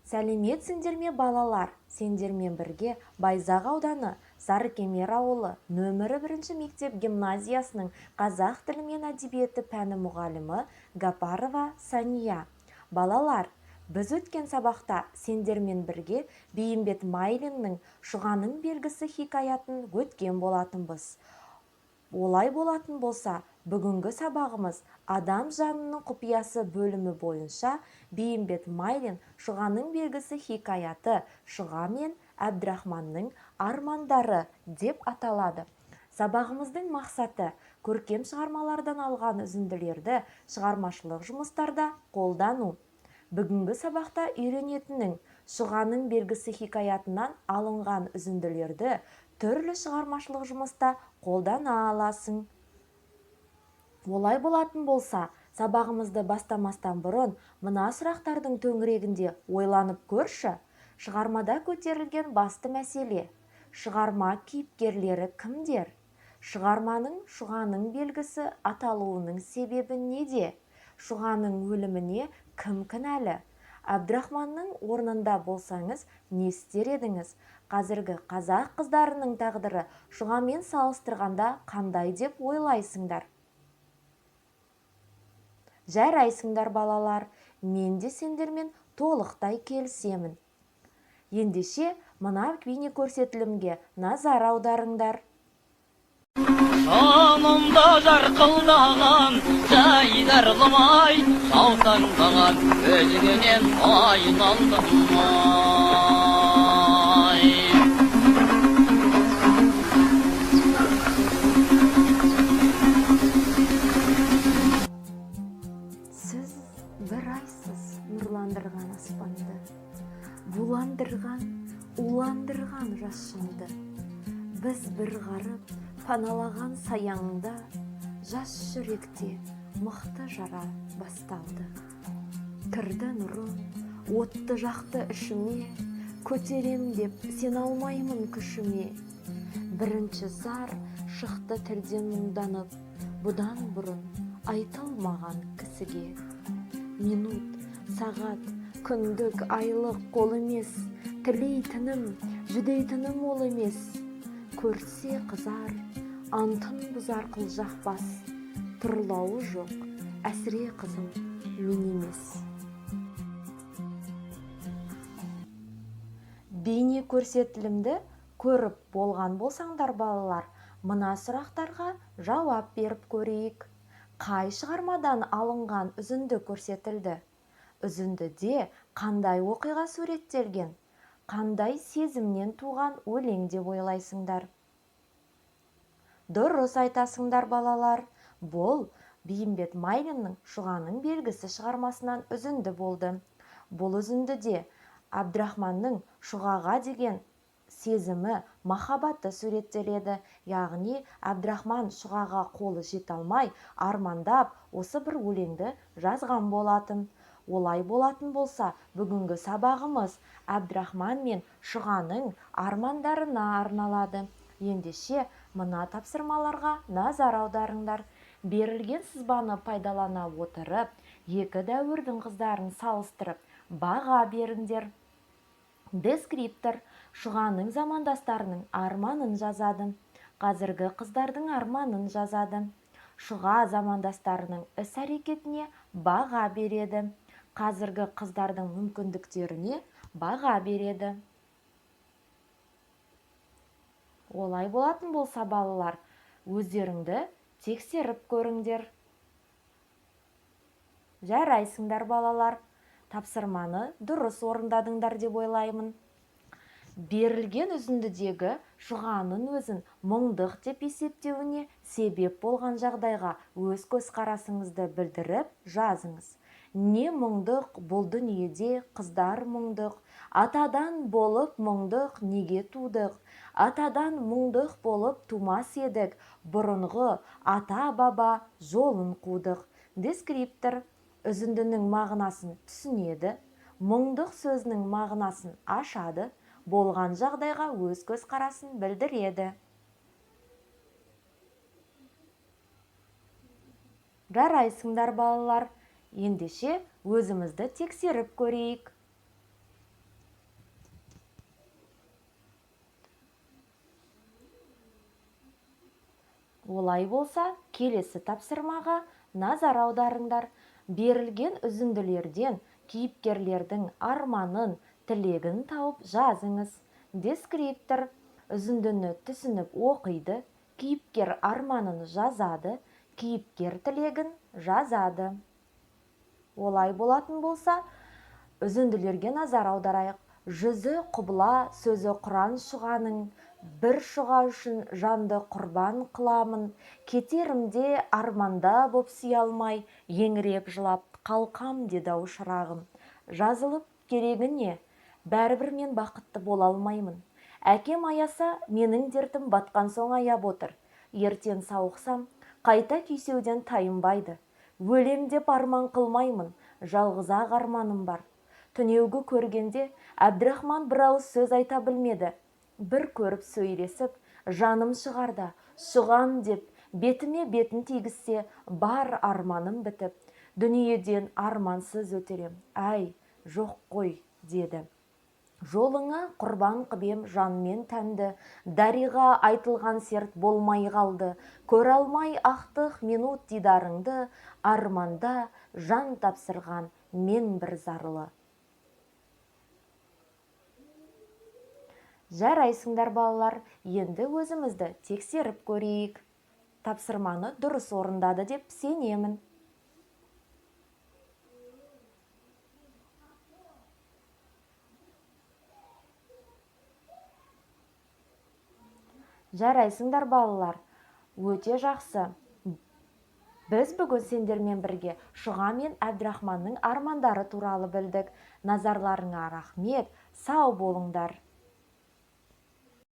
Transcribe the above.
Сәлеметсіңдер ме балалар? Сендермен бірге Байзақ ауданы Сарыкемер ауылы нөмірі 1 мектеп гимназиясының қазақ тілі мен әдебиеті пәні мұғалімі Гапарова Сания. Балалар, біз өткен сабақта сендермен бірге Бейімбет Майлиннің «Шұғаның белгісі» хикаятын өткен болатынбыз. Олай болатын болса, бүгінгі сабағымыз адам жанының құпиясы бөлімі бойынша Бейімбет Майлин «Шұғаның белгісі» хикаяты Шұға мен Әбдірахманның армандары деп аталады. Сабағымыздың мақсаты көркем шығармалардан алған үзінділерді шығармашылық жұмыстарда қолдану. Бүгінгі сабақта үйренетінің «Шұғаның белгісі» хикаятынан алынған үзінділерді түрлі шығармашылық жұмыста қолдана аласың. Олай болатын болса, сабағымызды бастамастан бұрын мына сұрақтардың төңірегінде ойланып көрші. Шығармада көтерілген басты мәселе: шығарма кейіпкерлері кімдер? Шығарманың «Шұғаның белгісі» аталуының себебі неде? Шұғаның өліміне кім кінәлі? Әбдірахманның орнында болсаңыз не істер едіңіз? Қазіргі қазақ қыздарының тағдыры Шұғамен салыстырғанда қандай деп ойлайсыңдар? Жарайсыңдар балалар, мен де сендермен толықтай келісемін. Ендеше мына бейне көрсетілімге назар аударыңдар. Жанымда жарқылдаған жайдарлымай, жаутаңдаған өзіңнен айналдым ай. Сіз бір айсыз нұрландырған аспанды, буландырған, уландырған жасымды. Біз бір ғарып паналаған саяңда, жас жүректе мықты жара басталды. Кірді нұрын, отты жақты ішіме, көтерем деп сен алмаймын күшіме. Бірінші зар шықты тілден мұңданып, бұдан бұрын айтылмаған кісіге. Минут, сағат, күндік, айлық қол емес, тілейтінім, жүдейтінім ол емес. Көрсе қызар, антын бұзар қылжақ бас, тұрлауы жоқ, әсіре қызым мен емес. Бейне көрсетілімді көріп болған болсаңдар балалар, мына сұрақтарға жауап беріп көрейік. Қай шығармадан алынған үзінді көрсетілді? Үзіндіде қандай оқиға суреттелген? Қандай сезімнен туған өлең деп ойлайсыңдар? Дұрыс айтасыңдар балалар. Бұл Бейімбет Майлиннің «Шұғаның белгісі» шығармасынан үзінді болды. Бұл үзіндіде Әбдірахманның Шұғаға деген сезімі, махаббаты суреттеледі. Яғни Әбдірахман Шұғаға қолы жете алмай, армандап, осы бір өлеңді жазған болатын. Олай болатын болса, бүгінгі сабағымыз Әбдірахман мен Шұғаның армандарына арналады. Ендеше мына тапсырмаларға назар аударыңдар. Берілген сызбаны пайдалана отырып, екі дәуірдің қыздарын салыстырып, баға беріңдер. Дескриптор Шұғаның замандастарының арманын жазады. Қазіргі қыздардың арманын жазады. Шұға замандастарының іс-әрекетіне баға береді. Қазіргі қыздардың мүмкіндіктеріне баға береді. Олай болатын болса балалар, өздеріңді тексеріп көріңдер. Жарайсыңдар балалар, тапсырманы дұрыс орындадыңдар деп ойлаймын. Берілген үзіндідегі Шұғаның өзін мұңдық деп есептеуіне себеп болған жағдайға өз көзқарасыңызды білдіріп жазыңыз. Не мұңдық бұл дүниеде қыздар мұңдық, атадан болып мұңдық неге тудық, атадан мұңдық болып тумас едік, бұрынғы ата-баба жолын қудық. Дескриптор үзіндінің мағынасын түсінеді, мұңдық сөзінің мағынасын ашады, болған жағдайға өз көзқарасын білдіреді. Жарайсыңдар балалар, ендеше өзімізді тексеріп көрейік. Олай болса, келесі тапсырмаға назар аударыңдар. Берілген үзінділерден кейіпкерлердің арманын, тілегін тауып жазыңыз. Дескриптор үзіндіні түсініп оқиды, кейіпкер арманын жазады, кейіпкер тілегін жазады. Олай болатын болса, үзінділерге назар аударайық. Жүзі құбыла, сөзі құран шұғаның, бір шұға үшін жанды құрбан қыламын, кетерімде арманда боп сүйе алмай, еңіреп жылап қалқам деді-ау шырағым. Жазылып керегі не? Бәрібір мен бақытты бола алмаймын. Әкем аяса, менің дертім батқан соң аяп отыр. Ертең сауықсам, қайта күйсеуден тайынбайды. Өлем деп арман қылмаймын, жалғыз-ақ арманым бар. Түнеугі көргенде Әбдірахман бір ауыз сөз айта білмеді. Бір көріп сөйлесіп, жаным шығарда, шұғам деп, бетіме бетін тигізсе, бар арманым бітіп, дүниеден армансыз өтерем. Әй, жоқ қой, деді. Жолыңа құрбан қыбем жанмен тәнді, дариға айтылған серт болмай қалды. Көр алмай ақтық минут дидарыңды, арманда жан тапсырған мен бір зарлы. Жарайсыңдар балалар, енді өзімізді тексеріп көрейік. Тапсырманы дұрыс орындады деп сенемін. Жарайсыңдар балалар, өте жақсы. Біз бүгін сендермен бірге Шұға мен Әбдірахманның армандары туралы білдік. Назарларыңа рахмет, сау болыңдар.